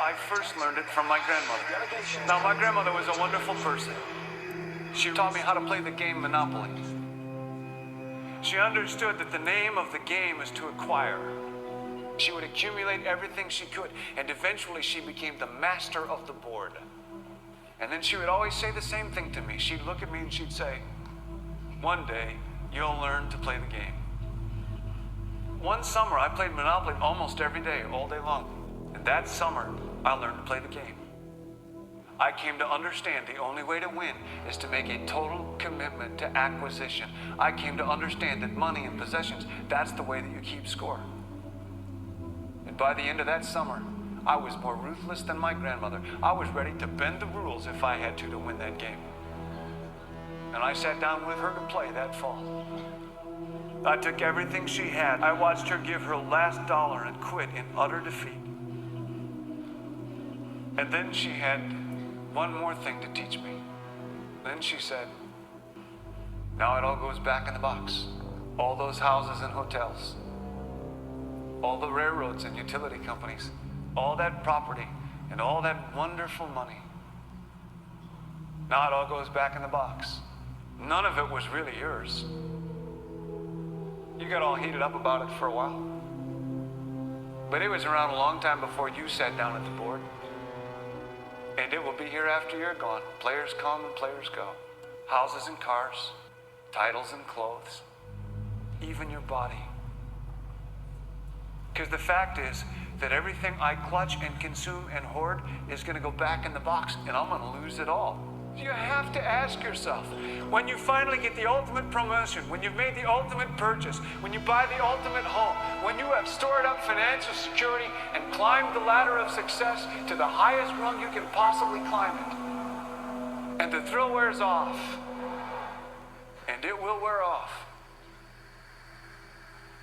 I first learned it from my grandmother. Now, my grandmother was a wonderful person. She taught me how to play the game Monopoly. She understood that the name of the game is to acquire. She would accumulate everything she could, and eventually she became the master of the board. And then she would always say the same thing to me. She'd look at me and she'd say, "One day, you'll learn to play the game." One summer, I played Monopoly almost every day, all day long. And that summer, I learned to play the game. I came to understand the only way to win is to make a total commitment to acquisition. I came to understand that money and possessions, that's the way that you keep score. And by the end of that summer, I was more ruthless than my grandmother. I was ready to bend the rules if I had to win that game. And I sat down with her to play that fall. I took everything she had. I watched her give her last dollar and quit in utter defeat. And then she had one more thing to teach me. Then she said, "Now it all goes back in the box. All those houses and hotels, all the railroads and utility companies, all that property and all that wonderful money. Now it all goes back in the box. None of it was really yours. You got all heated up about it for a while. But it was around a long time before you sat down at the board. And it will be here after you're gone. Players come and players go. Houses and cars, titles and clothes, even your body. Because the fact is that everything I clutch and consume and hoard is going to go back in the box, and I'm going to lose it all." You have to ask yourself, when you finally get the ultimate promotion, when you've made the ultimate purchase, when you buy the ultimate home, when you have stored up financial security and climbed the ladder of success to the highest rung you can possibly climb it, and the thrill wears off, and it will wear off,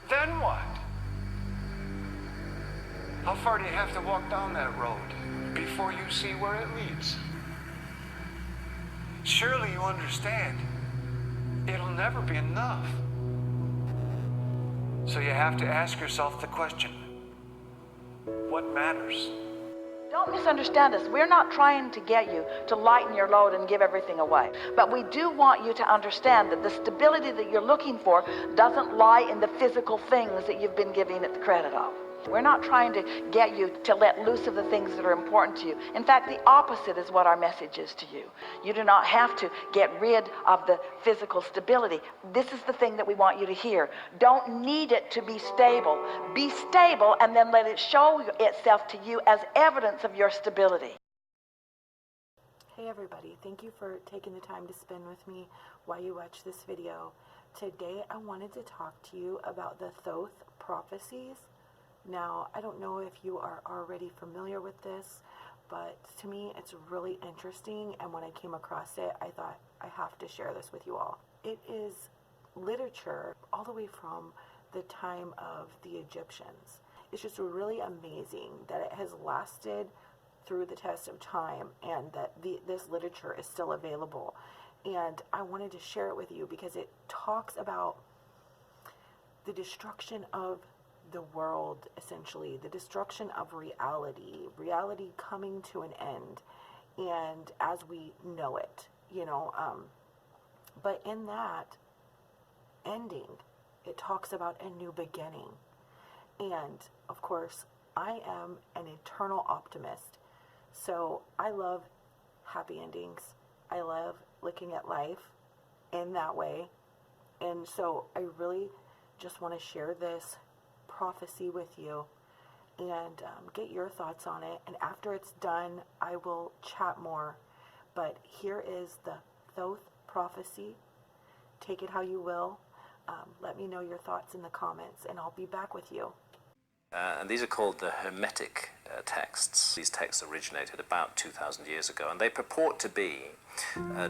then what? How far do you have to walk down that road before you see where it leads? Surely you understand, it'll never be enough. So you have to ask yourself the question, what matters? Don't misunderstand us. We're not trying to get you to lighten your load and give everything away. But we do want you to understand that the stability that you're looking for doesn't lie in the physical things that you've been giving it the credit of. We're not trying to get you to let loose of the things that are important to you. In fact, the opposite is what our message is to you. You do not have to get rid of the physical stability. This is the thing that we want you to hear. Don't need it to be stable. Be stable and then let it show itself to you as evidence of your stability. Hey everybody, thank you for taking the time to spend with me while you watch this video. Today I wanted to talk to you about the Thoth prophecies. Now, I don't know if you are already familiar with this, but to me it's really interesting, and when I came across it, I thought I have to share this with you all. It is literature all the way from the time of the Egyptians. It's just really amazing that it has lasted through the test of time and that this literature is still available. And I wanted to share it with you because it talks about the destruction of the world, essentially, the destruction of reality coming to an end, and as we know it, but in that ending, it talks about a new beginning. And of course, I am an eternal optimist, so I love happy endings. I love looking at life in that way, and so I really just want to share this prophecy with you and get your thoughts on it, and after it's done I will chat more. But here is the Thoth prophecy. Take it how you will. Let me know your thoughts in the comments and I'll be back with you. And these are called the Hermetic texts. These texts originated about 2,000 years ago, and they purport to be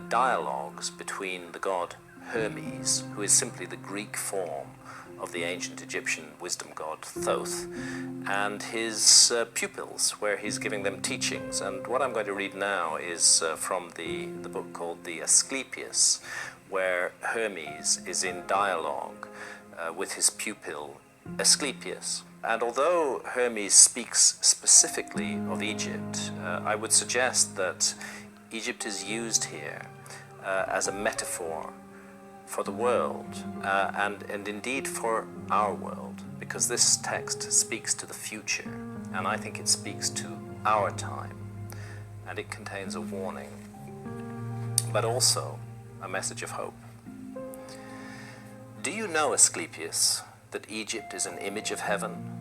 dialogues between the god Hermes, who is simply the Greek form of the ancient Egyptian wisdom god Thoth, and his pupils, where he's giving them teachings. And what I'm going to read now is from the book called the Asclepius, where Hermes is in dialogue with his pupil Asclepius. And although Hermes speaks specifically of Egypt, I would suggest that Egypt is used here as a metaphor for the world and indeed for our world, because this text speaks to the future, and I think it speaks to our time, and it contains a warning, but also a message of hope. Do you know, Asclepius, that Egypt is an image of heaven?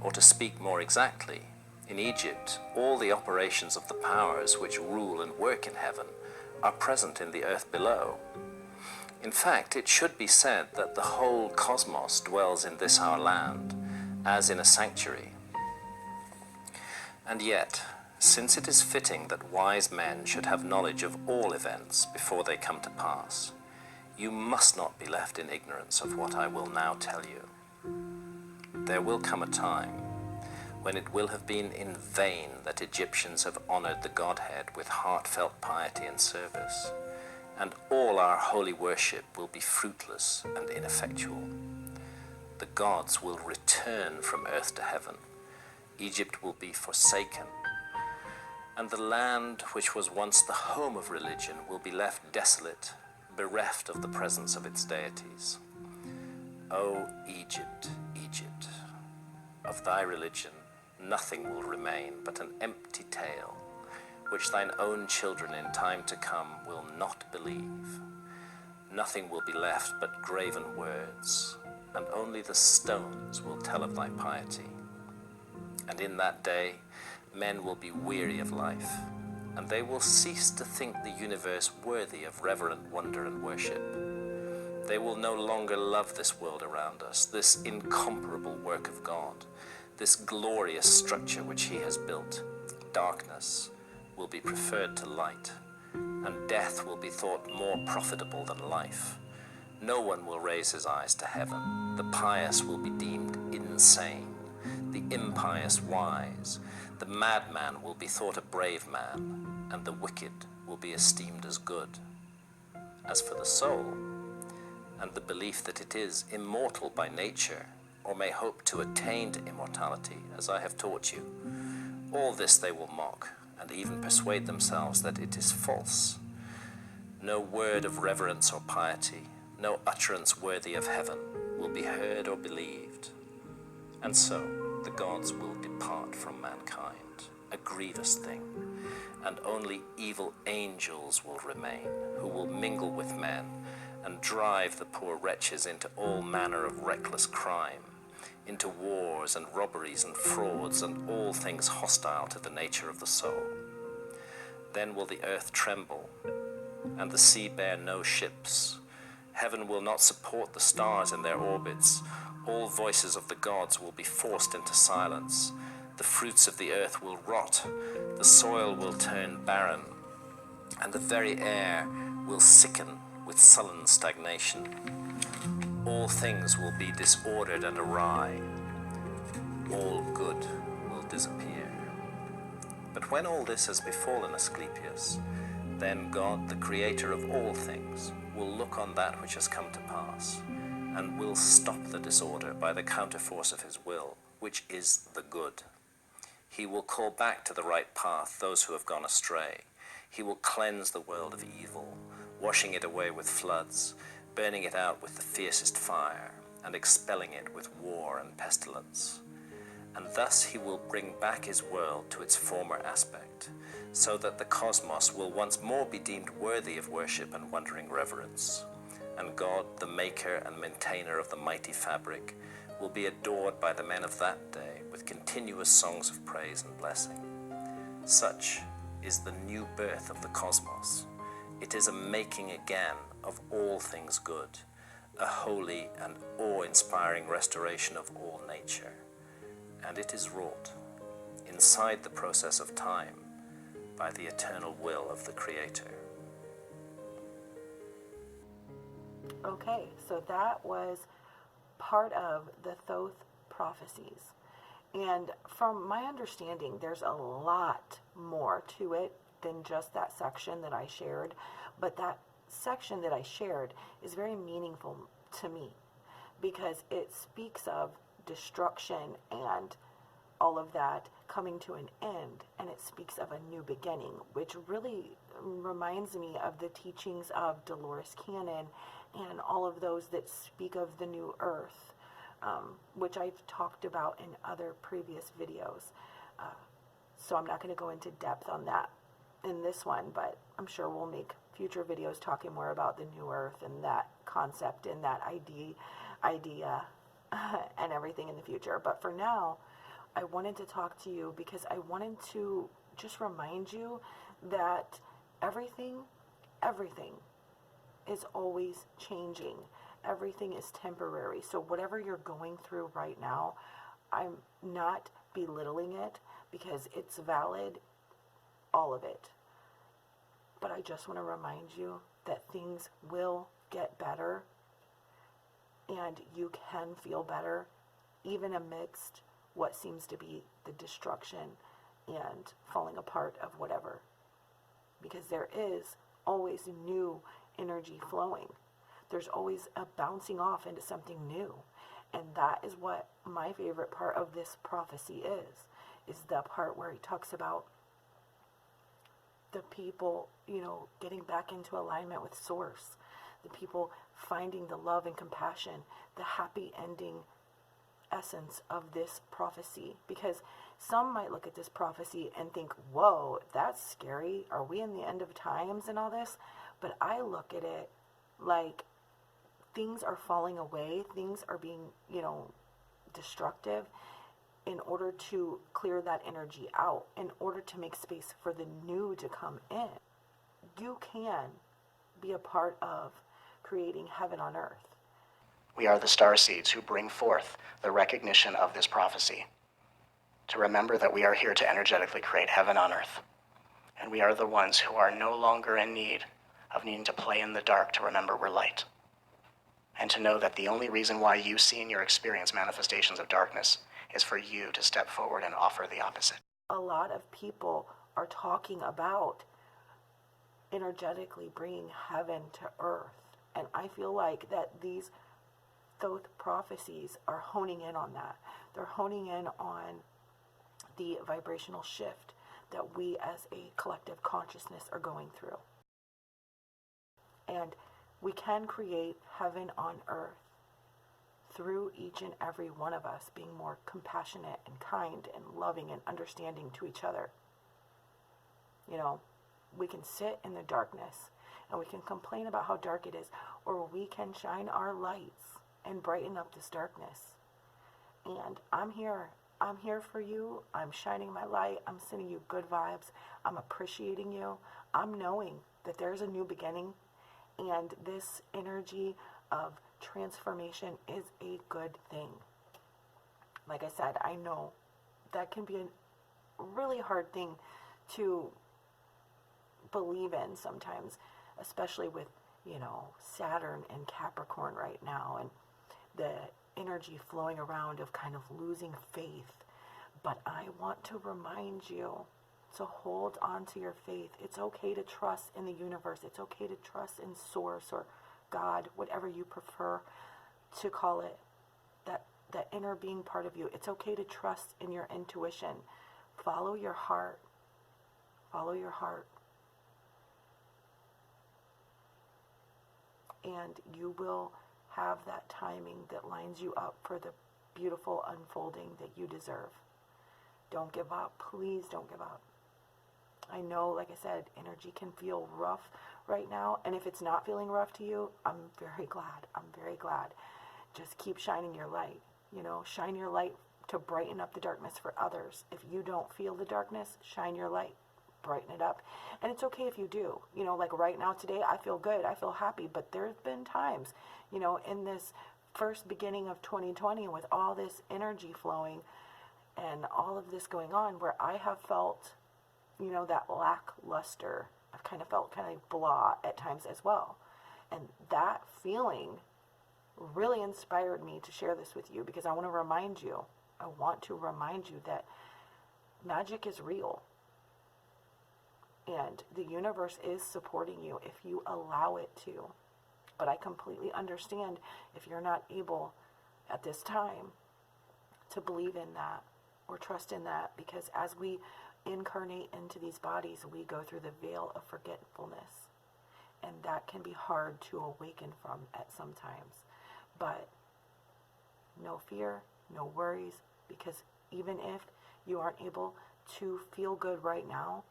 Or to speak more exactly, in Egypt, all the operations of the powers which rule and work in heaven are present in the earth below. In fact, it should be said that the whole cosmos dwells in this our land, as in a sanctuary. And yet, since it is fitting that wise men should have knowledge of all events before they come to pass, you must not be left in ignorance of what I will now tell you. There will come a time when it will have been in vain that Egyptians have honored the Godhead with heartfelt piety and service, and all our holy worship will be fruitless and ineffectual. The gods will return from earth to heaven. Egypt will be forsaken, and the land which was once the home of religion will be left desolate, bereft of the presence of its deities. O Egypt, Egypt, of thy religion nothing will remain but an empty tale, which thine own children in time to come will not believe. Nothing will be left but graven words, and only the stones will tell of thy piety. And in that day men will be weary of life, and they will cease to think the universe worthy of reverent wonder and worship. They will no longer love this world around us, this incomparable work of God, this glorious structure which he has built. Darkness will be preferred to light, and death will be thought more profitable than life. No one will raise his eyes to heaven. The pious will be deemed insane, the impious wise. The madman will be thought a brave man, and the wicked will be esteemed as good. As for the soul, and the belief that it is immortal by nature, or may hope to attain to immortality, as I have taught you, all this they will mock, and even persuade themselves that it is false. No word of reverence or piety, no utterance worthy of heaven will be heard or believed. And so the gods will depart from mankind, a grievous thing, and only evil angels will remain, who will mingle with men and drive the poor wretches into all manner of reckless crime, into wars and robberies and frauds and all things hostile to the nature of the soul. Then will the earth tremble, and the sea bear no ships. Heaven will not support the stars in their orbits. All voices of the gods will be forced into silence. The fruits of the earth will rot. The soil will turn barren, and the very air will sicken with sullen stagnation. All things will be disordered and awry. All good will disappear. But when all this has befallen Asclepius, then God, the creator of all things, will look on that which has come to pass, and will stop the disorder by the counterforce of his will, which is the good. He will call back to the right path those who have gone astray. He will cleanse the world of evil, washing it away with floods, burning it out with the fiercest fire, and expelling it with war and pestilence. And thus he will bring back his world to its former aspect, so that the cosmos will once more be deemed worthy of worship and wondering reverence. And God, the maker and maintainer of the mighty fabric, will be adored by the men of that day with continuous songs of praise and blessing. Such is the new birth of the cosmos. It is a making again of all things good, a holy and awe-inspiring restoration of all nature. And it is wrought inside the process of time by the eternal will of the Creator. Okay, so that was part of the Thoth prophecies. And from my understanding, there's a lot more to it than just that section that I shared. But that section that I shared is very meaningful to me because it speaks of destruction and all of that coming to an end, and it speaks of a new beginning, which really reminds me of the teachings of Dolores Cannon and all of those that speak of the new earth, which I've talked about in other previous videos. So I'm not going to go into depth on that in this one, but I'm sure we'll make future videos talking more about the new earth and that concept and that idea and everything in the future. But for now, I wanted to talk to you because I wanted to just remind you that everything is always changing. Everything is temporary. So whatever you're going through right now, I'm not belittling it because it's valid, all of it. But I just want to remind you that things will get better and you can feel better even amidst what seems to be the destruction and falling apart of whatever. Because there is always new energy flowing. There's always a bouncing off into something new. And that is what my favorite part of this prophecy is the part where he talks about the people, getting back into alignment with source, the people finding the love and compassion, the happy ending essence of this prophecy. Because some might look at this prophecy and think, whoa, that's scary. Are we in the end of times and all this? But I look at it like things are falling away, things are being, destructive in order to clear that energy out, in order to make space for the new to come in. You can be a part of creating heaven on earth. We are the starseeds who bring forth the recognition of this prophecy, to remember that we are here to energetically create heaven on earth. And we are the ones who are no longer in need of needing to play in the dark to remember we're light. And to know that the only reason why you see in your experience manifestations of darkness is for you to step forward and offer the opposite. A lot of people are talking about energetically bringing heaven to earth. And I feel like that these Thoth prophecies are honing in on that. They're honing in on the vibrational shift that we as a collective consciousness are going through. And we can create heaven on earth through each and every one of us being more compassionate and kind and loving and understanding to each other. We can sit in the darkness and we can complain about how dark it is, or we can shine our lights and brighten up this darkness. And I'm here for you. I'm shining my light. I'm sending you good vibes. I'm appreciating you. I'm knowing that there's a new beginning, and this energy of transformation is a good thing. Like I said, I know that can be a really hard thing to believe in sometimes, especially with, Saturn and Capricorn right now, and the energy flowing around of kind of losing faith. But I want to remind you to hold on to your faith. It's okay to trust in the universe. It's okay to trust in source or God, whatever you prefer to call it, that inner being part of you. It's okay to trust in your intuition. Follow your heart. Follow your heart. And you will have that timing that lines you up for the beautiful unfolding that you deserve. Don't give up. Please don't give up. I know, like I said, energy can feel rough right now. And if it's not feeling rough to you, I'm very glad. I'm very glad. Just keep shining your light. Shine your light to brighten up the darkness for others. If you don't feel the darkness, shine your light. Brighten it up. And it's okay if you do. Like right now today, I feel good. I feel happy. But there's been times, in this first beginning of 2020 with all this energy flowing and all of this going on, where I have felt, that lackluster. I've kind of felt kind of blah at times as well. And that feeling really inspired me to share this with you, because I want to remind you that magic is real. And the universe is supporting you if you allow it to. But I completely understand if you're not able at this time to believe in that or trust in that, because as we incarnate into these bodies, we go through the veil of forgetfulness. And that can be hard to awaken from at sometimes. But no fear, no worries, because even if you aren't able to feel good right now,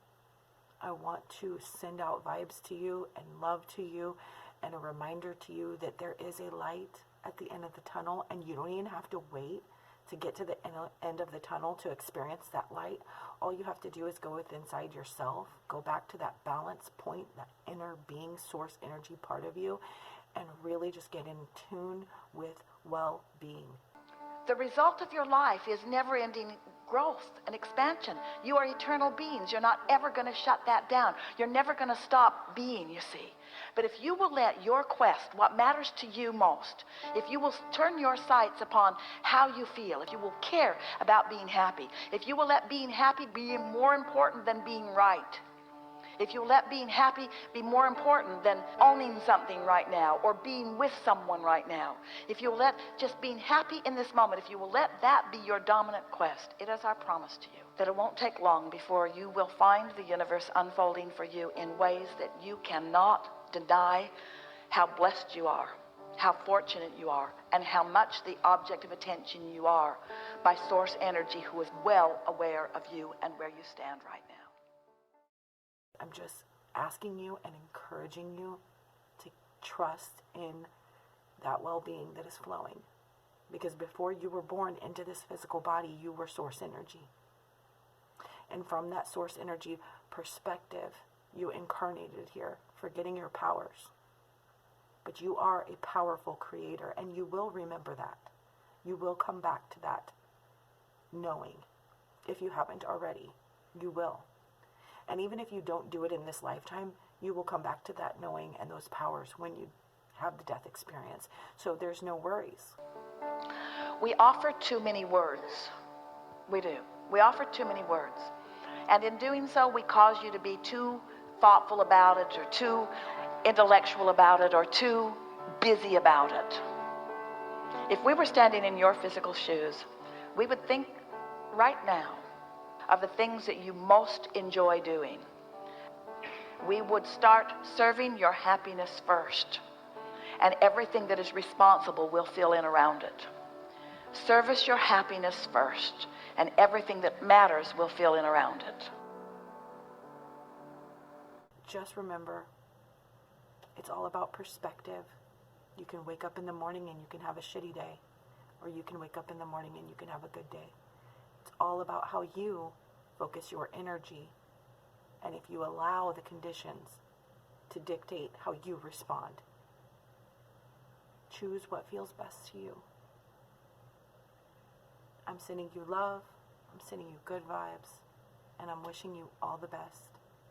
I want to send out vibes to you and love to you and a reminder to you that there is a light at the end of the tunnel, and you don't even have to wait to get to the end of the tunnel to experience that light. All you have to do is go within inside yourself, go back to that balance point, that inner being, source energy part of you, and really just get in tune with well-being. The result of your life is never-ending growth and expansion. You are eternal beings. You're not ever going to shut that down. You're never going to stop being, you see. But if you will let your quest, what matters to you most, if you will turn your sights upon how you feel, if you will care about being happy, if you will let being happy be more important than being right, if you let being happy be more important than owning something right now or being with someone right now, if you will let just being happy in this moment, if you will let that be your dominant quest, it is our promise to you that it won't take long before you will find the universe unfolding for you in ways that you cannot deny how blessed you are, how fortunate you are, and how much the object of attention you are by source energy, who is well aware of you and where you stand right now. I'm just asking you and encouraging you to trust in that well-being that is flowing. Because before you were born into this physical body, you were source energy. And from that source energy perspective, you incarnated here, forgetting your powers. But you are a powerful creator, and you will remember that. You will come back to that knowing. If you haven't already, you will. And even if you don't do it in this lifetime, you will come back to that knowing and those powers when you have the death experience. So there's no worries. We offer too many words. We do. We offer too many words. And in doing so, we cause you to be too thoughtful about it, or too intellectual about it, or too busy about it. If we were standing in your physical shoes, we would think right now of the things that you most enjoy doing. We would start serving your happiness first, and everything that is responsible will fill in around it. Service your happiness first, and everything that matters will fill in around it. Just remember, it's all about perspective. You can wake up in the morning and you can have a shitty day, or you can wake up in the morning and you can have a good day. It's all about how you focus your energy, and if you allow the conditions to dictate how you respond. Choose what feels best to you. I'm sending you love, I'm sending you good vibes, and I'm wishing you all the best,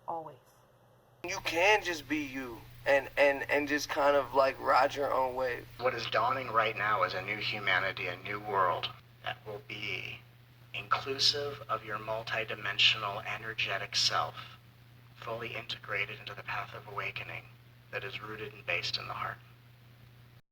always. You can just be you and just kind of like ride your own wave. What is dawning right now is a new humanity, a new world that will be inclusive of your multidimensional energetic self, fully integrated into the path of awakening that is rooted and based in the heart.